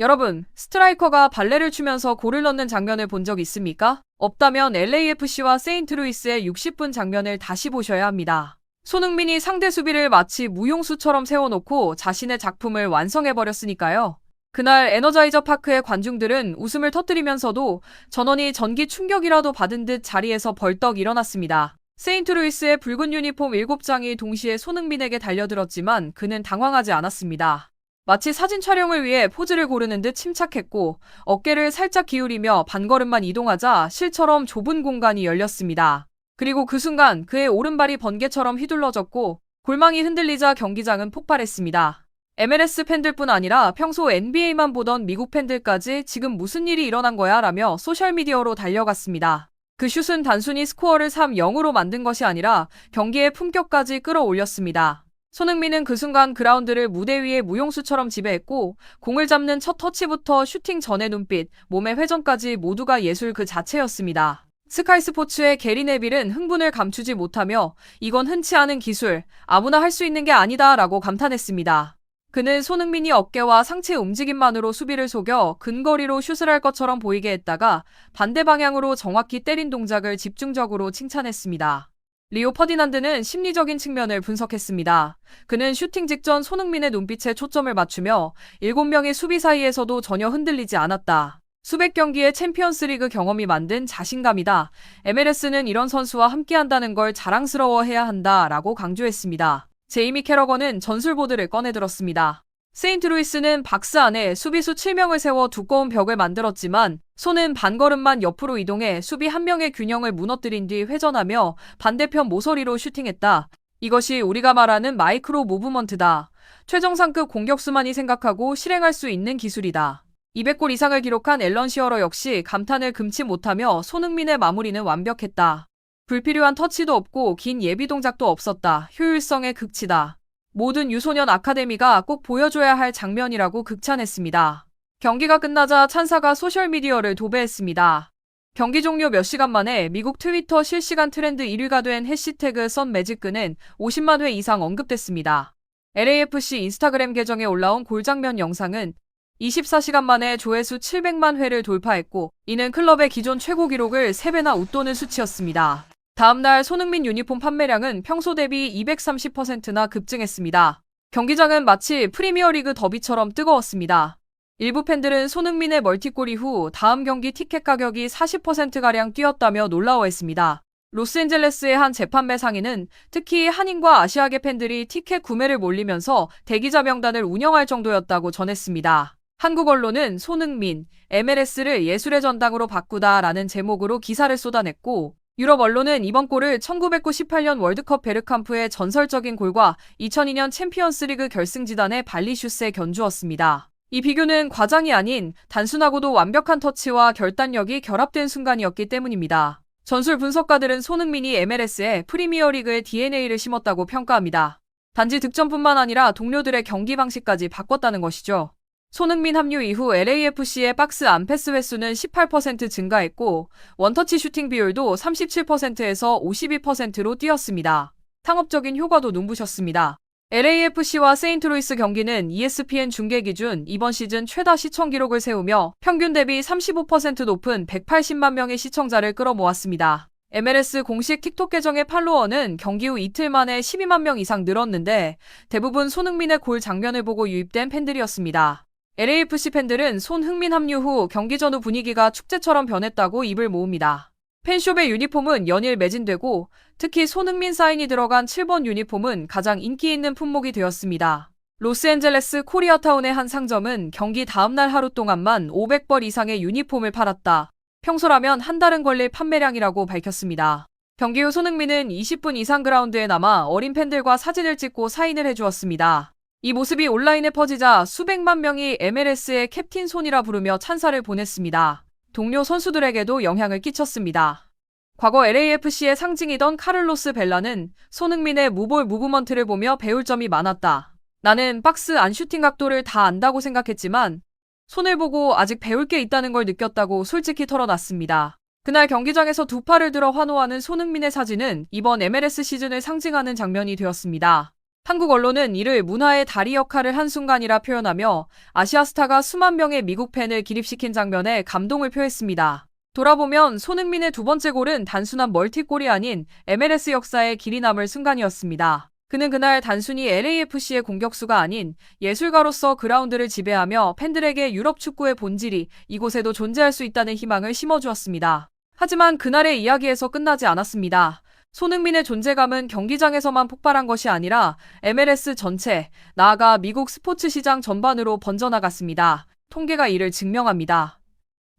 여러분, 스트라이커가 발레를 추면서 골을 넣는 장면을 본 적 있습니까? 없다면 LAFC와 세인트루이스의 60분 장면을 다시 보셔야 합니다. 손흥민이 상대 수비를 마치 무용수처럼 세워놓고 자신의 작품을 완성해버렸으니까요. 그날 에너자이저 파크의 관중들은 웃음을 터뜨리면서도 전원이 전기 충격이라도 받은 듯 자리에서 벌떡 일어났습니다. 세인트루이스의 붉은 유니폼 7장이 동시에 손흥민에게 달려들었지만 그는 당황하지 않았습니다. 마치 사진 촬영을 위해 포즈를 고르는 듯 침착했고 어깨를 살짝 기울이며 반걸음만 이동하자 실처럼 좁은 공간이 열렸습니다. 그리고 그 순간 그의 오른발이 번개처럼 휘둘러졌고 골망이 흔들리자 경기장은 폭발했습니다. MLS 팬들뿐 아니라 평소 NBA만 보던 미국 팬들까지 지금 무슨 일이 일어난 거야 라며 소셜미디어로 달려갔습니다. 그 슛은 단순히 스코어를 3-0으로 만든 것이 아니라 경기의 품격까지 끌어올렸습니다. 손흥민은 그 순간 그라운드를 무대 위에 무용수처럼 지배했고 공을 잡는 첫 터치부터 슈팅 전의 눈빛, 몸의 회전까지 모두가 예술 그 자체였습니다. 스카이 스포츠의 게리 네빌은 흥분을 감추지 못하며 이건 흔치 않은 기술, 아무나 할 수 있는 게 아니다 라고 감탄했습니다. 그는 손흥민이 어깨와 상체 움직임만으로 수비를 속여 근거리로 슛을 할 것처럼 보이게 했다가 반대 방향으로 정확히 때린 동작을 집중적으로 칭찬했습니다. 리오 퍼디난드는 심리적인 측면을 분석했습니다. 그는 슈팅 직전 손흥민의 눈빛에 초점을 맞추며 7명의 수비 사이에서도 전혀 흔들리지 않았다. 수백 경기의 챔피언스리그 경험이 만든 자신감이다. MLS는 이런 선수와 함께한다는 걸 자랑스러워해야 한다 라고 강조했습니다. 제이미 캐러건은 전술보드를 꺼내들었습니다. 세인트루이스는 박스 안에 수비수 7명을 세워 두꺼운 벽을 만들었지만 손은 반걸음만 옆으로 이동해 수비 한 명의 균형을 무너뜨린 뒤 회전하며 반대편 모서리로 슈팅했다. 이것이 우리가 말하는 마이크로 무브먼트다. 최정상급 공격수만이 생각하고 실행할 수 있는 기술이다. 200골 이상을 기록한 앨런 시어러 역시 감탄을 금치 못하며 손흥민의 마무리는 완벽했다. 불필요한 터치도 없고 긴 예비 동작도 없었다. 효율성의 극치다. 모든 유소년 아카데미가 꼭 보여줘야 할 장면이라고 극찬했습니다. 경기가 끝나자 찬사가 소셜미디어를 도배했습니다. 경기 종료 몇 시간 만에 미국 트위터 실시간 트렌드 1위가 된 해시태그 썬매직은 50만 회 이상 언급됐습니다. LAFC 인스타그램 계정에 올라온 골장면 영상은 24시간 만에 조회수 700만 회를 돌파했고 이는 클럽의 기존 최고 기록을 3배나 웃도는 수치였습니다. 다음날 손흥민 유니폼 판매량은 평소 대비 230%나 급증했습니다. 경기장은 마치 프리미어리그 더비처럼 뜨거웠습니다. 일부 팬들은 손흥민의 멀티골 이후 다음 경기 티켓 가격이 40%가량 뛰었다며 놀라워했습니다. 로스앤젤레스의 한 재판매 상인은 특히 한인과 아시아계 팬들이 티켓 구매를 몰리면서 대기자 명단을 운영할 정도였다고 전했습니다. 한국 언론은 손흥민, MLS를 예술의 전당으로 바꾸다라는 제목으로 기사를 쏟아냈고 유럽 언론은 이번 골을 1998년 월드컵 베르캄프의 전설적인 골과 2002년 챔피언스리그 결승지단의 발리슛에 견주었습니다. 이 비교는 과장이 아닌 단순하고도 완벽한 터치와 결단력이 결합된 순간이었기 때문입니다. 전술 분석가들은 손흥민이 MLS에 프리미어리그의 DNA를 심었다고 평가합니다. 단지 득점뿐만 아니라 동료들의 경기 방식까지 바꿨다는 것이죠. 손흥민 합류 이후 LAFC의 박스 안 패스 횟수는 18% 증가했고 원터치 슈팅 비율도 37%에서 52%로 뛰었습니다. 상업적인 효과도 눈부셨습니다. LAFC와 세인트루이스 경기는 ESPN 중계 기준 이번 시즌 최다 시청 기록을 세우며 평균 대비 35% 높은 180만 명의 시청자를 끌어모았습니다. MLS 공식 틱톡 계정의 팔로워는 경기 후 이틀 만에 12만 명 이상 늘었는데 대부분 손흥민의 골 장면을 보고 유입된 팬들이었습니다. LAFC 팬들은 손흥민 합류 후 경기 전후 분위기가 축제처럼 변했다고 입을 모읍니다. 팬숍의 유니폼은 연일 매진되고 특히 손흥민 사인이 들어간 7번 유니폼은 가장 인기 있는 품목이 되었습니다. 로스앤젤레스 코리아타운의 한 상점은 경기 다음날 하루 동안만 500벌 이상의 유니폼을 팔았다. 평소라면 한 달은 걸릴 판매량이라고 밝혔습니다. 경기 후 손흥민은 20분 이상 그라운드에 남아 어린 팬들과 사진을 찍고 사인을 해주었습니다. 이 모습이 온라인에 퍼지자 수백만 명이 MLS의 캡틴 손이라 부르며 찬사를 보냈습니다. 동료 선수들에게도 영향을 끼쳤습니다. 과거 LAFC의 상징이던 카를로스 벨라는 손흥민의 무볼 무브먼트를 보며 배울 점이 많았다. 나는 박스 안 슈팅 각도를 다 안다고 생각했지만 손을 보고 아직 배울 게 있다는 걸 느꼈다고 솔직히 털어놨습니다. 그날 경기장에서 두 팔을 들어 환호하는 손흥민의 사진은 이번 MLS 시즌을 상징하는 장면이 되었습니다. 한국 언론은 이를 문화의 다리 역할을 한 순간이라 표현하며 아시아 스타가 수만 명의 미국 팬을 기립시킨 장면에 감동을 표했습니다. 돌아보면 손흥민의 두 번째 골은 단순한 멀티골이 아닌 MLS 역사에 길이 남을 순간이었습니다. 그는 그날 단순히 LAFC의 공격수가 아닌 예술가로서 그라운드를 지배하며 팬들에게 유럽 축구의 본질이 이곳에도 존재할 수 있다는 희망을 심어주었습니다. 하지만 그날의 이야기에서 끝나지 않았습니다. 손흥민의 존재감은 경기장에서만 폭발한 것이 아니라 MLS 전체, 나아가 미국 스포츠 시장 전반으로 번져나갔습니다. 통계가 이를 증명합니다.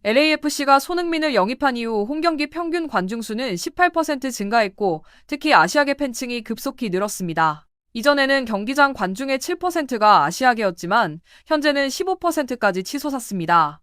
LAFC가 손흥민을 영입한 이후 홈경기 평균 관중수는 18% 증가했고 특히 아시아계 팬층이 급속히 늘었습니다. 이전에는 경기장 관중의 7%가 아시아계였지만 현재는 15%까지 치솟았습니다.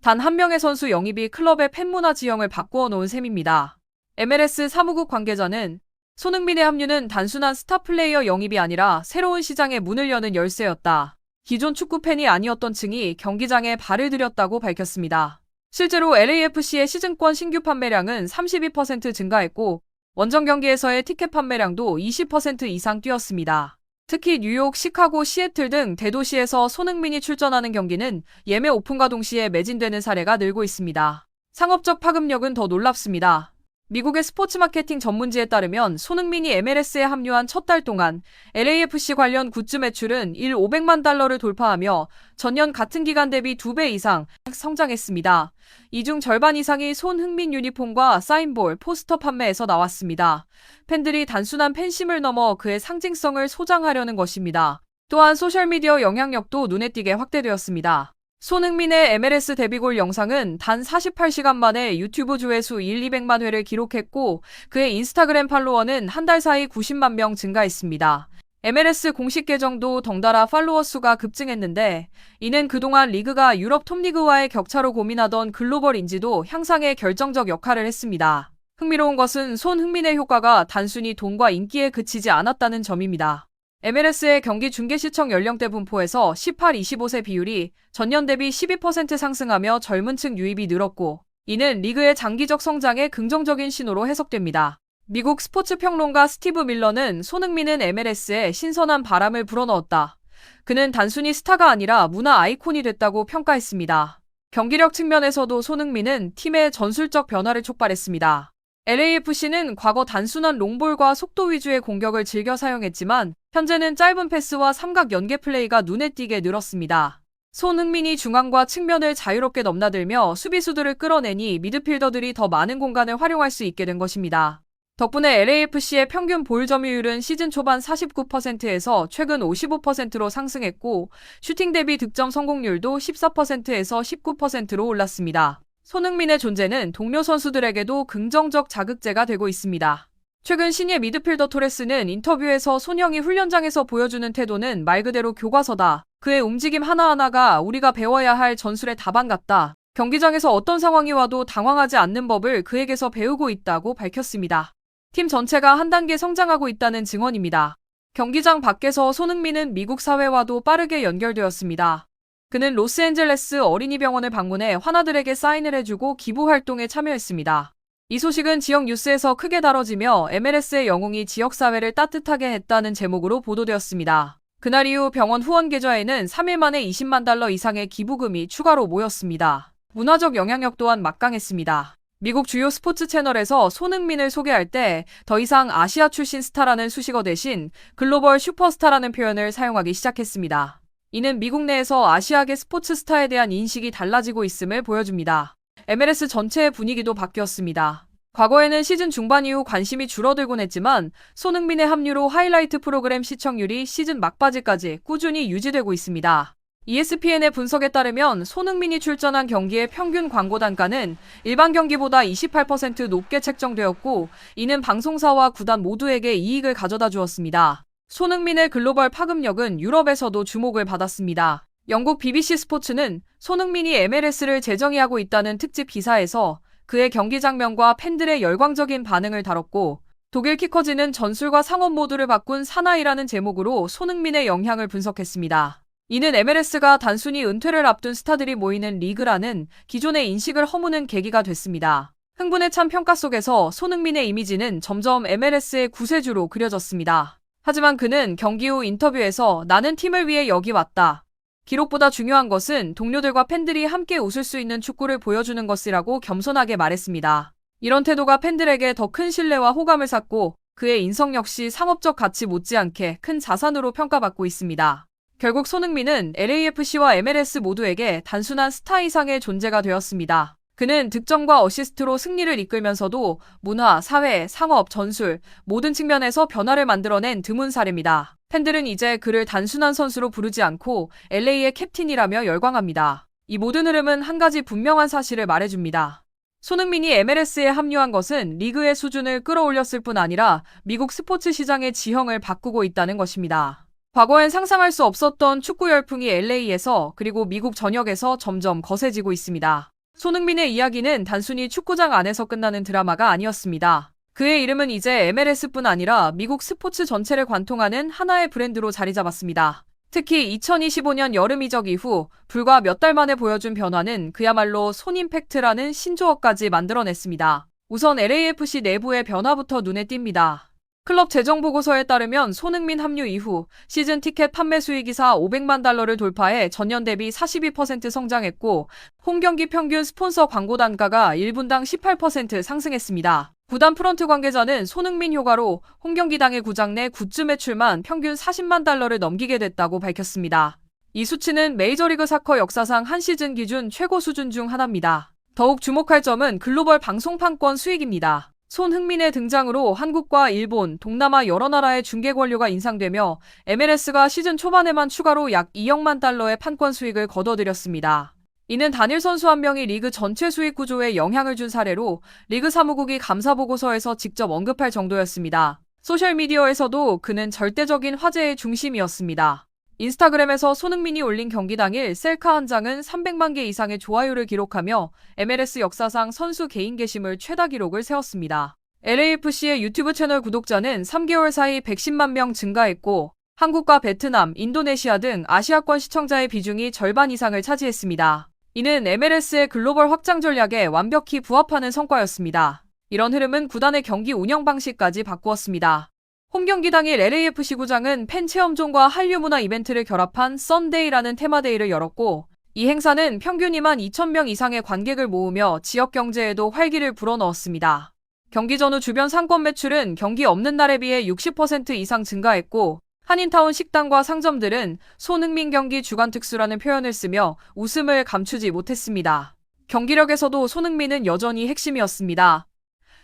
단 한 명의 선수 영입이 클럽의 팬문화 지형을 바꾸어 놓은 셈입니다. MLS 사무국 관계자는 손흥민의 합류는 단순한 스타 플레이어 영입이 아니라 새로운 시장의 문을 여는 열쇠였다. 기존 축구 팬이 아니었던 층이 경기장에 발을 들였다고 밝혔습니다. 실제로 LAFC의 시즌권 신규 판매량은 32% 증가했고 원정 경기에서의 티켓 판매량도 20% 이상 뛰었습니다. 특히 뉴욕, 시카고, 시애틀 등 대도시에서 손흥민이 출전하는 경기는 예매 오픈과 동시에 매진되는 사례가 늘고 있습니다. 상업적 파급력은 더 놀랍습니다. 미국의 스포츠 마케팅 전문지에 따르면 손흥민이 MLS에 합류한 첫 달 동안 LAFC 관련 굿즈 매출은 500만 달러를 돌파하며 전년 같은 기간 대비 2배 이상 성장했습니다. 이 중 절반 이상이 손흥민 유니폼과 사인볼, 포스터 판매에서 나왔습니다. 팬들이 단순한 팬심을 넘어 그의 상징성을 소장하려는 것입니다. 또한 소셜미디어 영향력도 눈에 띄게 확대되었습니다. 손흥민의 MLS 데뷔골 영상은 단 48시간 만에 유튜브 조회수 200만 회를 기록했고 그의 인스타그램 팔로워는 한 달 사이 90만 명 증가했습니다. MLS 공식 계정도 덩달아 팔로워 수가 급증했는데 이는 그동안 리그가 유럽 톱리그와의 격차로 고민하던 글로벌 인지도 향상에 결정적 역할을 했습니다. 흥미로운 것은 손흥민의 효과가 단순히 돈과 인기에 그치지 않았다는 점입니다. MLS의 경기 중계 시청 연령대 분포에서 18-25세 비율이 전년 대비 12% 상승하며 젊은 층 유입이 늘었고 이는 리그의 장기적 성장에 긍정적인 신호로 해석됩니다. 미국 스포츠 평론가 스티브 밀러는 손흥민은 MLS에 신선한 바람을 불어넣었다. 그는 단순히 스타가 아니라 문화 아이콘이 됐다고 평가했습니다. 경기력 측면에서도 손흥민은 팀의 전술적 변화를 촉발했습니다. LAFC는 과거 단순한 롱볼과 속도 위주의 공격을 즐겨 사용했지만 현재는 짧은 패스와 삼각 연계 플레이가 눈에 띄게 늘었습니다. 손흥민이 중앙과 측면을 자유롭게 넘나들며 수비수들을 끌어내니 미드필더들이 더 많은 공간을 활용할 수 있게 된 것입니다. 덕분에 LAFC의 평균 볼 점유율은 시즌 초반 49%에서 최근 55%로 상승했고 슈팅 대비 득점 성공률도 14%에서 19%로 올랐습니다. 손흥민의 존재는 동료 선수들에게도 긍정적 자극제가 되고 있습니다. 최근 신예 미드필더 토레스는 인터뷰에서 손형이 훈련장에서 보여주는 태도는 말 그대로 교과서다. 그의 움직임 하나하나가 우리가 배워야 할 전술의 답안 같다. 경기장에서 어떤 상황이 와도 당황하지 않는 법을 그에게서 배우고 있다고 밝혔습니다. 팀 전체가 한 단계 성장하고 있다는 증언입니다. 경기장 밖에서 손흥민은 미국 사회와도 빠르게 연결되었습니다. 그는 로스앤젤레스 어린이병원을 방문해 환아들에게 사인을 해주고 기부 활동에 참여했습니다. 이 소식은 지역 뉴스에서 크게 다뤄지며 MLS의 영웅이 지역사회를 따뜻하게 했다는 제목으로 보도되었습니다. 그날 이후 병원 후원 계좌에는 3일 만에 20만 달러 이상의 기부금이 추가로 모였습니다. 문화적 영향력 또한 막강했습니다. 미국 주요 스포츠 채널에서 손흥민을 소개할 때 더 이상 아시아 출신 스타라는 수식어 대신 글로벌 슈퍼스타라는 표현을 사용하기 시작했습니다. 이는 미국 내에서 아시아계 스포츠 스타에 대한 인식이 달라지고 있음을 보여줍니다. MLS 전체의 분위기도 바뀌었습니다. 과거에는 시즌 중반 이후 관심이 줄어들곤 했지만 손흥민의 합류로 하이라이트 프로그램 시청률이 시즌 막바지까지 꾸준히 유지되고 있습니다. ESPN의 분석에 따르면 손흥민이 출전한 경기의 평균 광고 단가는 일반 경기보다 28% 높게 책정되었고 이는 방송사와 구단 모두에게 이익을 가져다 주었습니다. 손흥민의 글로벌 파급력은 유럽에서도 주목을 받았습니다. 영국 BBC 스포츠는 손흥민이 MLS를 재정의하고 있다는 특집 기사에서 그의 경기 장면과 팬들의 열광적인 반응을 다뤘고 독일 키커즈는 전술과 상업 모드를 바꾼 사나이라는 제목으로 손흥민의 영향을 분석했습니다. 이는 MLS가 단순히 은퇴를 앞둔 스타들이 모이는 리그라는 기존의 인식을 허무는 계기가 됐습니다. 흥분에 찬 평가 속에서 손흥민의 이미지는 점점 MLS의 구세주로 그려졌습니다. 하지만 그는 경기 후 인터뷰에서 나는 팀을 위해 여기 왔다. 기록보다 중요한 것은 동료들과 팬들이 함께 웃을 수 있는 축구를 보여주는 것이라고 겸손하게 말했습니다. 이런 태도가 팬들에게 더 큰 신뢰와 호감을 샀고 그의 인성 역시 상업적 가치 못지않게 큰 자산으로 평가받고 있습니다. 결국 손흥민은 LAFC와 MLS 모두에게 단순한 스타 이상의 존재가 되었습니다. 그는 득점과 어시스트로 승리를 이끌면서도 문화, 사회, 상업, 전술 모든 측면에서 변화를 만들어낸 드문 사례입니다. 팬들은 이제 그를 단순한 선수로 부르지 않고 LA의 캡틴이라며 열광합니다. 이 모든 흐름은 한 가지 분명한 사실을 말해줍니다. 손흥민이 MLS에 합류한 것은 리그의 수준을 끌어올렸을 뿐 아니라 미국 스포츠 시장의 지형을 바꾸고 있다는 것입니다. 과거엔 상상할 수 없었던 축구 열풍이 LA에서 그리고 미국 전역에서 점점 거세지고 있습니다. 손흥민의 이야기는 단순히 축구장 안에서 끝나는 드라마가 아니었습니다. 그의 이름은 이제 MLS뿐 아니라 미국 스포츠 전체를 관통하는 하나의 브랜드로 자리 잡았습니다. 특히 2025년 여름 이적 이후 불과 몇 달 만에 보여준 변화는 그야말로 손임팩트라는 신조어까지 만들어냈습니다. 우선 LAFC 내부의 변화부터 눈에 띕니다. 클럽 재정 보고서에 따르면 손흥민 합류 이후 시즌 티켓 판매 수익이 500만 달러를 돌파해 전년 대비 42% 성장했고 홈경기 평균 스폰서 광고 단가가 1분당 18% 상승했습니다. 구단 프런트 관계자는 손흥민 효과로 홈경기당의 구장 내 굿즈 매출만 평균 40만 달러를 넘기게 됐다고 밝혔습니다. 이 수치는 메이저리그 사커 역사상 한 시즌 기준 최고 수준 중 하나입니다. 더욱 주목할 점은 글로벌 방송판권 수익입니다. 손흥민의 등장으로 한국과 일본, 동남아 여러 나라의 중계 권료가 인상되며 MLS가 시즌 초반에만 추가로 약 2억만 달러의 판권 수익을 거둬들였습니다. 이는 단일 선수 한 명이 리그 전체 수익 구조에 영향을 준 사례로 리그 사무국이 감사 보고서에서 직접 언급할 정도였습니다. 소셜미디어에서도 그는 절대적인 화제의 중심이었습니다. 인스타그램에서 손흥민이 올린 경기 당일 셀카 한 장은 300만 개 이상의 좋아요를 기록하며 MLS 역사상 선수 개인 게시물 최다 기록을 세웠습니다. LAFC의 유튜브 채널 구독자는 3개월 사이 110만 명 증가했고 한국과 베트남, 인도네시아 등 아시아권 시청자의 비중이 절반 이상을 차지했습니다. 이는 MLS의 글로벌 확장 전략에 완벽히 부합하는 성과였습니다. 이런 흐름은 구단의 경기 운영 방식까지 바꾸었습니다. 홈경기 당일 LAFC 구장은 팬 체험존과 한류 문화 이벤트를 결합한 썬데이라는 테마데이를 열었고 이 행사는 평균 2만 2천 명 이상의 관객을 모으며 지역 경제에도 활기를 불어넣었습니다. 경기 전후 주변 상권 매출은 경기 없는 날에 비해 60% 이상 증가했고 한인타운 식당과 상점들은 손흥민 경기 주간 특수라는 표현을 쓰며 웃음을 감추지 못했습니다. 경기력에서도 손흥민은 여전히 핵심이었습니다.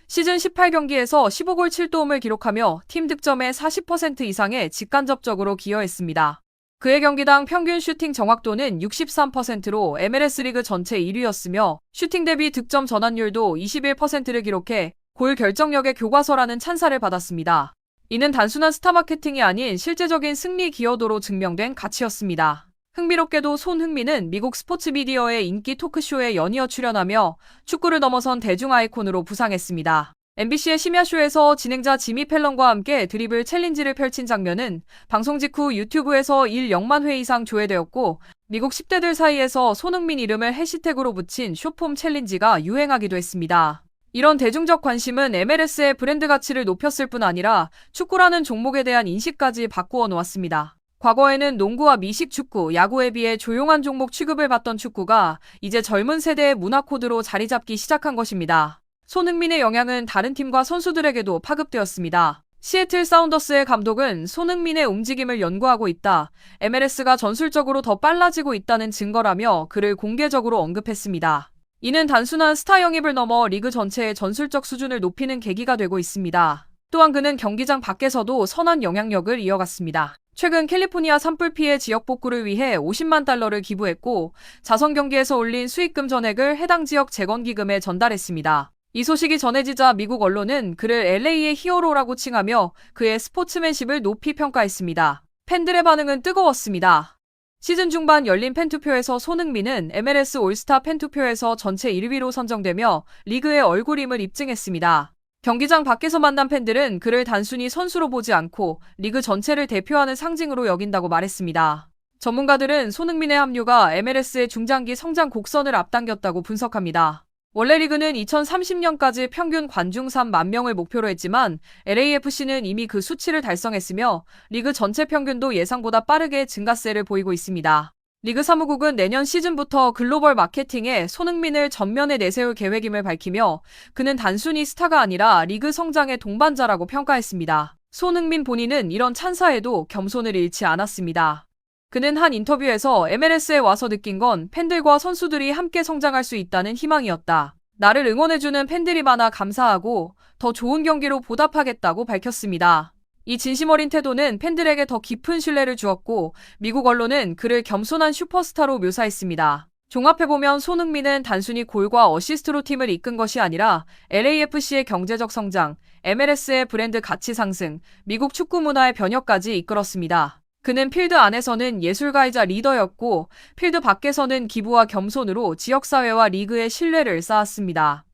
시즌 18경기에서 15골 7도움을 기록하며 팀 득점의 40% 이상의 직간접적으로 기여했습니다. 그의 경기당 평균 슈팅 정확도는 63%로 MLS 리그 전체 1위였으며 슈팅 대비 득점 전환율도 21%를 기록해 골 결정력의 교과서라는 찬사를 받았습니다. 이는 단순한 스타 마케팅이 아닌 실제적인 승리 기여도로 증명된 가치였습니다. 흥미롭게도 손흥민은 미국 스포츠 미디어의 인기 토크쇼에 연이어 출연하며 축구를 넘어선 대중 아이콘으로 부상했습니다. MBC의 심야쇼에서 진행자 지미 펠런과 함께 드리블 챌린지를 펼친 장면은 방송 직후 유튜브에서 0만 회 이상 조회되었고 미국 10대들 사이에서 손흥민 이름을 해시태그로 붙인 쇼폼 챌린지가 유행하기도 했습니다. 이런 대중적 관심은 MLS의 브랜드 가치를 높였을 뿐 아니라 축구라는 종목에 대한 인식까지 바꾸어 놓았습니다. 과거에는 농구와 미식 축구, 야구에 비해 조용한 종목 취급을 받던 축구가 이제 젊은 세대의 문화 코드로 자리 잡기 시작한 것입니다. 손흥민의 영향은 다른 팀과 선수들에게도 파급되었습니다. 시애틀 사운더스의 감독은 손흥민의 움직임을 연구하고 있다. MLS가 전술적으로 더 빨라지고 있다는 증거라며 그를 공개적으로 언급했습니다. 이는 단순한 스타 영입을 넘어 리그 전체의 전술적 수준을 높이는 계기가 되고 있습니다. 또한 그는 경기장 밖에서도 선한 영향력을 이어갔습니다. 최근 캘리포니아 산불 피해 지역 복구를 위해 50만 달러를 기부했고 자선 경기에서 올린 수익금 전액을 해당 지역 재건기금에 전달했습니다. 이 소식이 전해지자 미국 언론은 그를 LA의 히어로라고 칭하며 그의 스포츠맨십을 높이 평가했습니다. 팬들의 반응은 뜨거웠습니다. 시즌 중반 열린 팬투표에서 손흥민은 MLS 올스타 팬투표에서 전체 1위로 선정되며 리그의 얼굴임을 입증했습니다. 경기장 밖에서 만난 팬들은 그를 단순히 선수로 보지 않고 리그 전체를 대표하는 상징으로 여긴다고 말했습니다. 전문가들은 손흥민의 합류가 MLS의 중장기 성장 곡선을 앞당겼다고 분석합니다. 원래 리그는 2030년까지 평균 관중 3만 명을 목표로 했지만 LAFC는 이미 그 수치를 달성했으며 리그 전체 평균도 예상보다 빠르게 증가세를 보이고 있습니다. 리그 사무국은 내년 시즌부터 글로벌 마케팅에 손흥민을 전면에 내세울 계획임을 밝히며 그는 단순히 스타가 아니라 리그 성장의 동반자라고 평가했습니다. 손흥민 본인은 이런 찬사에도 겸손을 잃지 않았습니다. 그는 한 인터뷰에서 MLS에 와서 느낀 건 팬들과 선수들이 함께 성장할 수 있다는 희망이었다. 나를 응원해주는 팬들이 많아 감사하고 더 좋은 경기로 보답하겠다고 밝혔습니다. 이 진심 어린 태도는 팬들에게 더 깊은 신뢰를 주었고 미국 언론은 그를 겸손한 슈퍼스타로 묘사했습니다. 종합해보면 손흥민은 단순히 골과 어시스트로 팀을 이끈 것이 아니라 LAFC의 경제적 성장, MLS의 브랜드 가치 상승, 미국 축구 문화의 변혁까지 이끌었습니다. 그는 필드 안에서는 예술가이자 리더였고 필드 밖에서는 기부와 겸손으로 지역사회와 리그의 신뢰를 쌓았습니다.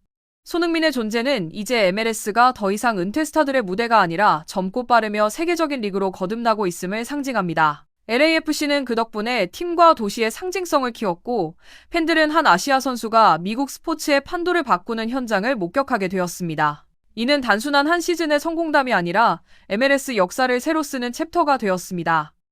손흥민의 존재는 이제 MLS가 더 이상 은퇴 스타들의 무대가 아니라 젊고 빠르며 세계적인 리그로 거듭나고 있음을 상징합니다. LAFC는 그 덕분에 팀과 도시의 상징성을 키웠고 팬들은 한 아시아 선수가 미국 스포츠의 판도를 바꾸는 현장을 목격하게 되었습니다. 이는 단순한 한 시즌의 성공담이 아니라 MLS 역사를 새로 쓰는 챕터가 되었습니다.